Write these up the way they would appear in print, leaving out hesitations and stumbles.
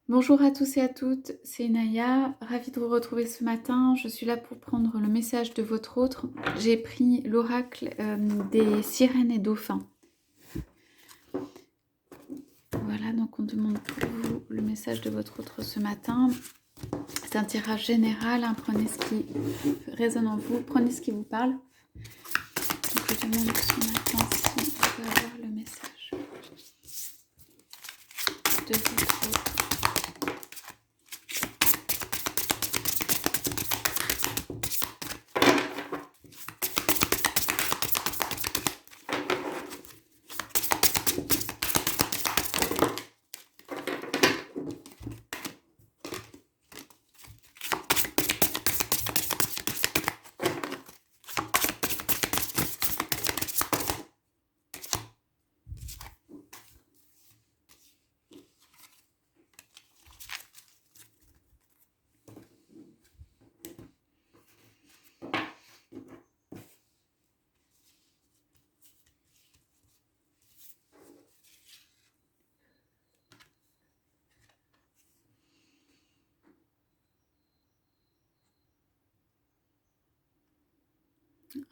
Bonjour à tous et à toutes, c'est Naya, ravie de vous retrouver ce matin. Je suis là pour prendre le message de votre autre. J'ai pris l'oracle des sirènes et dauphins. Voilà, donc on demande pour vous le message de votre autre ce matin. C'est un tirage général, hein, prenez ce qui résonne en vous, prenez ce qui vous parle. Donc je demande ce matin si on peut avoir le message de votre autre.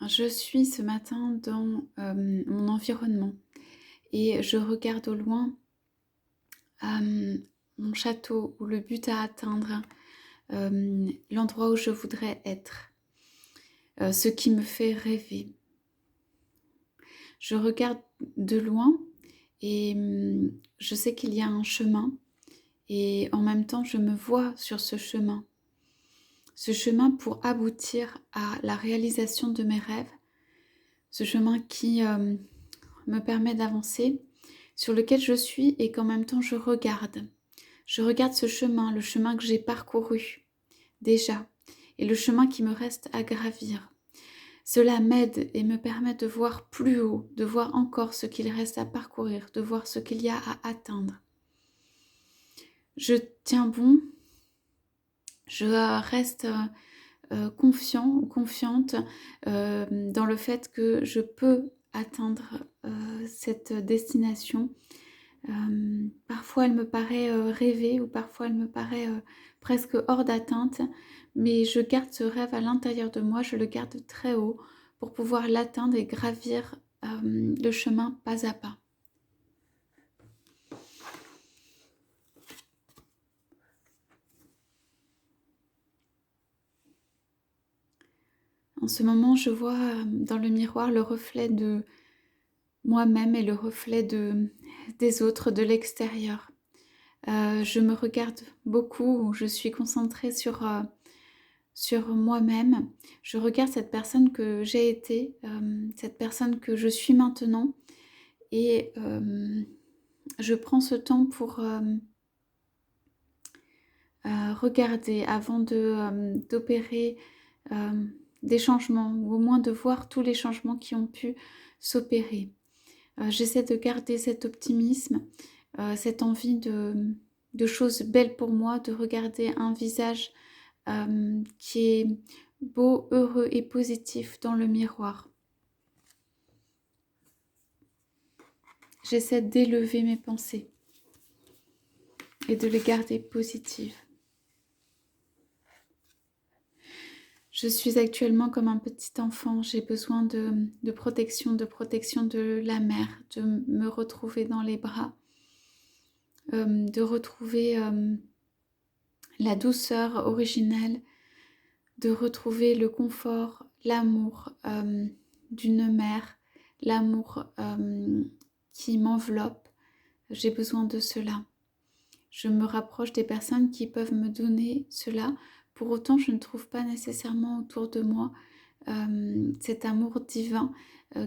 Je suis ce matin dans mon environnement et je regarde au loin mon château ou le but à atteindre, l'endroit où je voudrais être, ce qui me fait rêver. Je regarde de loin et je sais qu'il y a un chemin et en même temps je me vois sur ce chemin. Ce chemin pour aboutir à la réalisation de mes rêves, ce chemin qui me permet d'avancer, sur lequel je suis et qu'en même temps je regarde. Je regarde ce chemin, le chemin que j'ai parcouru déjà et le chemin qui me reste à gravir. Cela m'aide et me permet de voir plus haut, de voir encore ce qu'il reste à parcourir, de voir ce qu'il y a à atteindre. Je tiens bon, je reste confiant ou confiante dans le fait que je peux atteindre cette destination. Parfois elle me paraît rêver ou parfois elle me paraît presque hors d'atteinte, mais je garde ce rêve à l'intérieur de moi, je le garde très haut pour pouvoir l'atteindre et gravir le chemin pas à pas. En ce moment, je vois dans le miroir le reflet de moi-même et le reflet des autres, de l'extérieur. Je me regarde beaucoup, je suis concentrée sur moi-même. Je regarde cette personne que j'ai été, cette personne que je suis maintenant et je prends ce temps pour regarder avant d'opérer des changements ou au moins de voir tous les changements qui ont pu s'opérer. J'essaie de garder cet optimisme, cette envie de choses belles pour moi, de regarder un visage qui est beau, heureux et positif dans le miroir. J'essaie d'élever mes pensées et de les garder positives. Je suis actuellement comme un petit enfant, j'ai besoin de protection de la mère, de me retrouver dans les bras, de retrouver la douceur originelle, de retrouver le confort, l'amour d'une mère, l'amour qui m'enveloppe. J'ai besoin de cela. Je me rapproche des personnes qui peuvent me donner cela. Pour autant, je ne trouve pas nécessairement autour de moi cet amour divin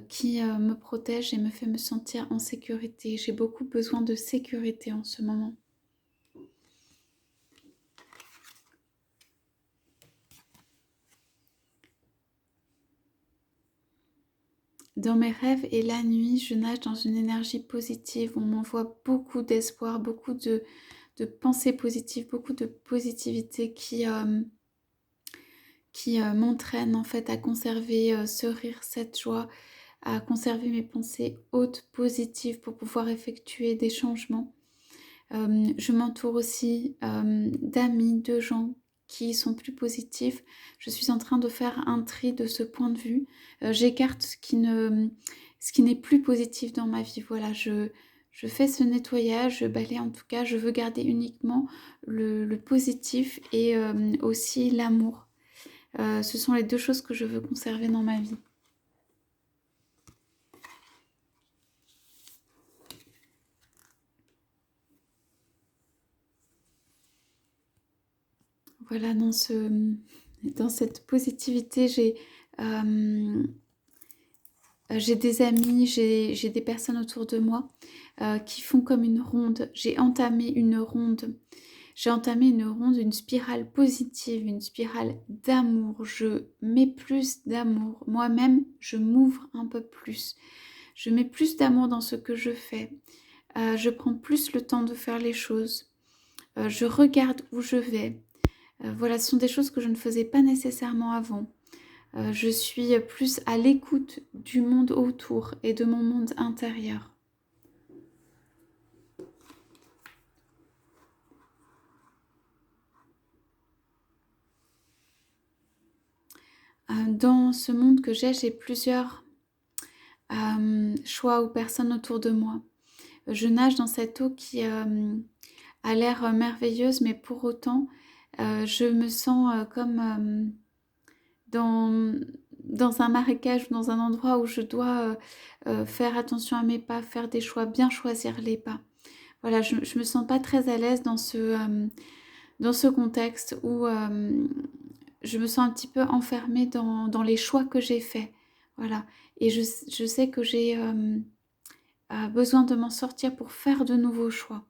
qui me protège et me fait me sentir en sécurité. J'ai beaucoup besoin de sécurité en ce moment. Dans mes rêves et la nuit, je nage dans une énergie positive. On m'envoie beaucoup d'espoir, beaucoup de pensées positives, beaucoup de positivité qui m'entraîne en fait à conserver ce rire, cette joie, à conserver mes pensées hautes, positives pour pouvoir effectuer des changements. Je m'entoure aussi d'amis, de gens qui sont plus positifs. Je suis en train de faire un tri de ce point de vue. J'écarte ce qui n'est plus positif dans ma vie. Voilà, je fais ce nettoyage, je balaie en tout cas. Je veux garder uniquement le positif et aussi l'amour. Ce sont les deux choses que je veux conserver dans ma vie. Voilà, dans cette positivité, j'ai des amis, j'ai des personnes autour de moi qui font comme une ronde. J'ai entamé une ronde, une spirale positive, une spirale d'amour. Je mets plus d'amour. Moi-même, je m'ouvre un peu plus. Je mets plus d'amour dans ce que je fais. Je prends plus le temps de faire les choses. Je regarde où je vais. Voilà, ce sont des choses que je ne faisais pas nécessairement avant. Je suis plus à l'écoute du monde autour et de mon monde intérieur. Dans ce monde que j'ai plusieurs choix ou personnes autour de moi. Je nage dans cette eau qui a l'air merveilleuse, mais pour autant, je me sens comme dans un marécage, dans un endroit où je dois faire attention à mes pas, faire des choix, bien choisir les pas. Voilà, je ne me sens pas très à l'aise dans ce contexte où je me sens un petit peu enfermée dans les choix que j'ai faits. Voilà. Et je sais que j'ai besoin de m'en sortir pour faire de nouveaux choix.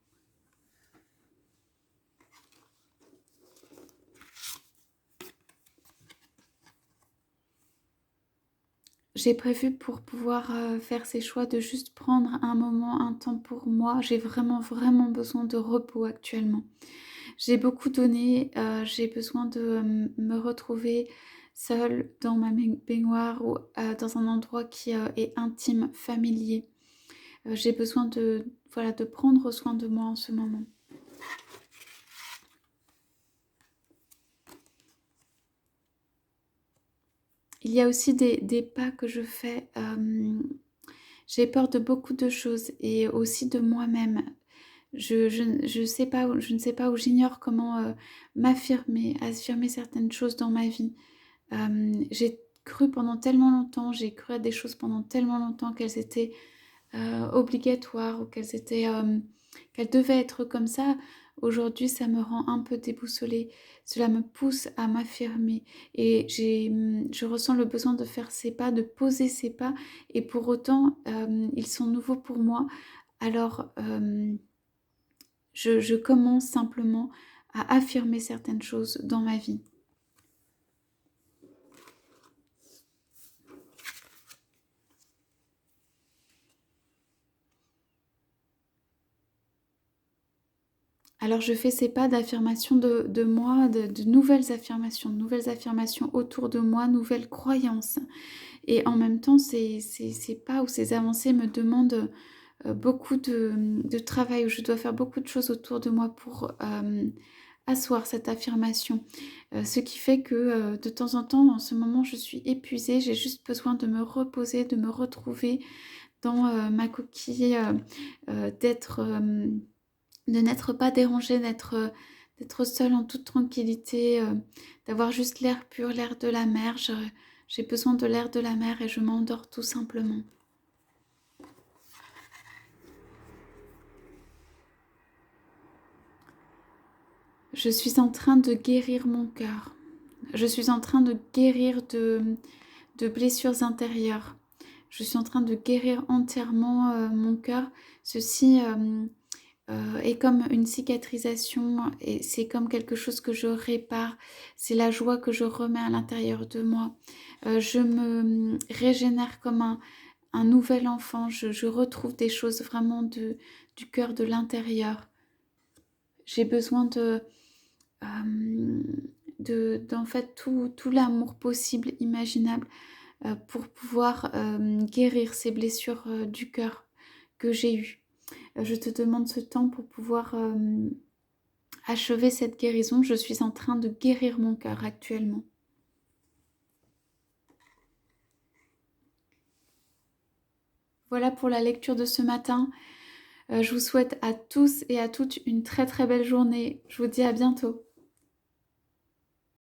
J'ai prévu pour pouvoir faire ces choix de juste prendre un moment, un temps pour moi. J'ai vraiment, vraiment besoin de repos actuellement. J'ai beaucoup donné, j'ai besoin de me retrouver seule dans ma baignoire ou dans un endroit qui est intime, familier. J'ai besoin voilà, de prendre soin de moi en ce moment. Il y a aussi des pas que je fais. J'ai peur de beaucoup de choses et aussi de moi-même. Je ne sais pas ou j'ignore comment m'affirmer, affirmer certaines choses dans ma vie. J'ai cru pendant tellement longtemps, j'ai cru à des choses pendant tellement longtemps qu'elles étaient obligatoires ou qu'elles devaient être comme ça. Aujourd'hui, ça me rend un peu déboussolée. Cela me pousse à m'affirmer et je ressens le besoin de faire ces pas, de poser ces pas et pour autant, ils sont nouveaux pour moi. Alors, je commence simplement à affirmer certaines choses dans ma vie. Alors je fais ces pas d'affirmation de moi, de nouvelles affirmations autour de moi, nouvelles croyances. Et en même temps, ces pas ou ces avancées me demandent beaucoup de travail, où je dois faire beaucoup de choses autour de moi pour asseoir cette affirmation. Ce qui fait que de temps en temps, en ce moment, je suis épuisée, j'ai juste besoin de me reposer, de me retrouver dans ma coquille, d'être... de n'être pas dérangée, d'être seule en toute tranquillité, d'avoir juste l'air pur, l'air de la mer. J'ai besoin de l'air de la mer et je m'endors tout simplement. Je suis en train de guérir mon cœur. Je suis en train de guérir de blessures intérieures. Je suis en train de guérir entièrement mon cœur. Ceci est comme une cicatrisation et c'est comme quelque chose que je répare. C'est la joie que je remets à l'intérieur de moi. Je me régénère comme un nouvel enfant. Je retrouve des choses vraiment du cœur, de l'intérieur. J'ai besoin d'en fait tout l'amour possible, imaginable, pour pouvoir guérir ces blessures du cœur que j'ai eues. Je te demande ce temps pour pouvoir achever cette guérison. Je suis en train de guérir mon cœur actuellement. Voilà pour la lecture de ce matin. Je vous souhaite à tous et à toutes une très très belle journée. Je vous dis à bientôt.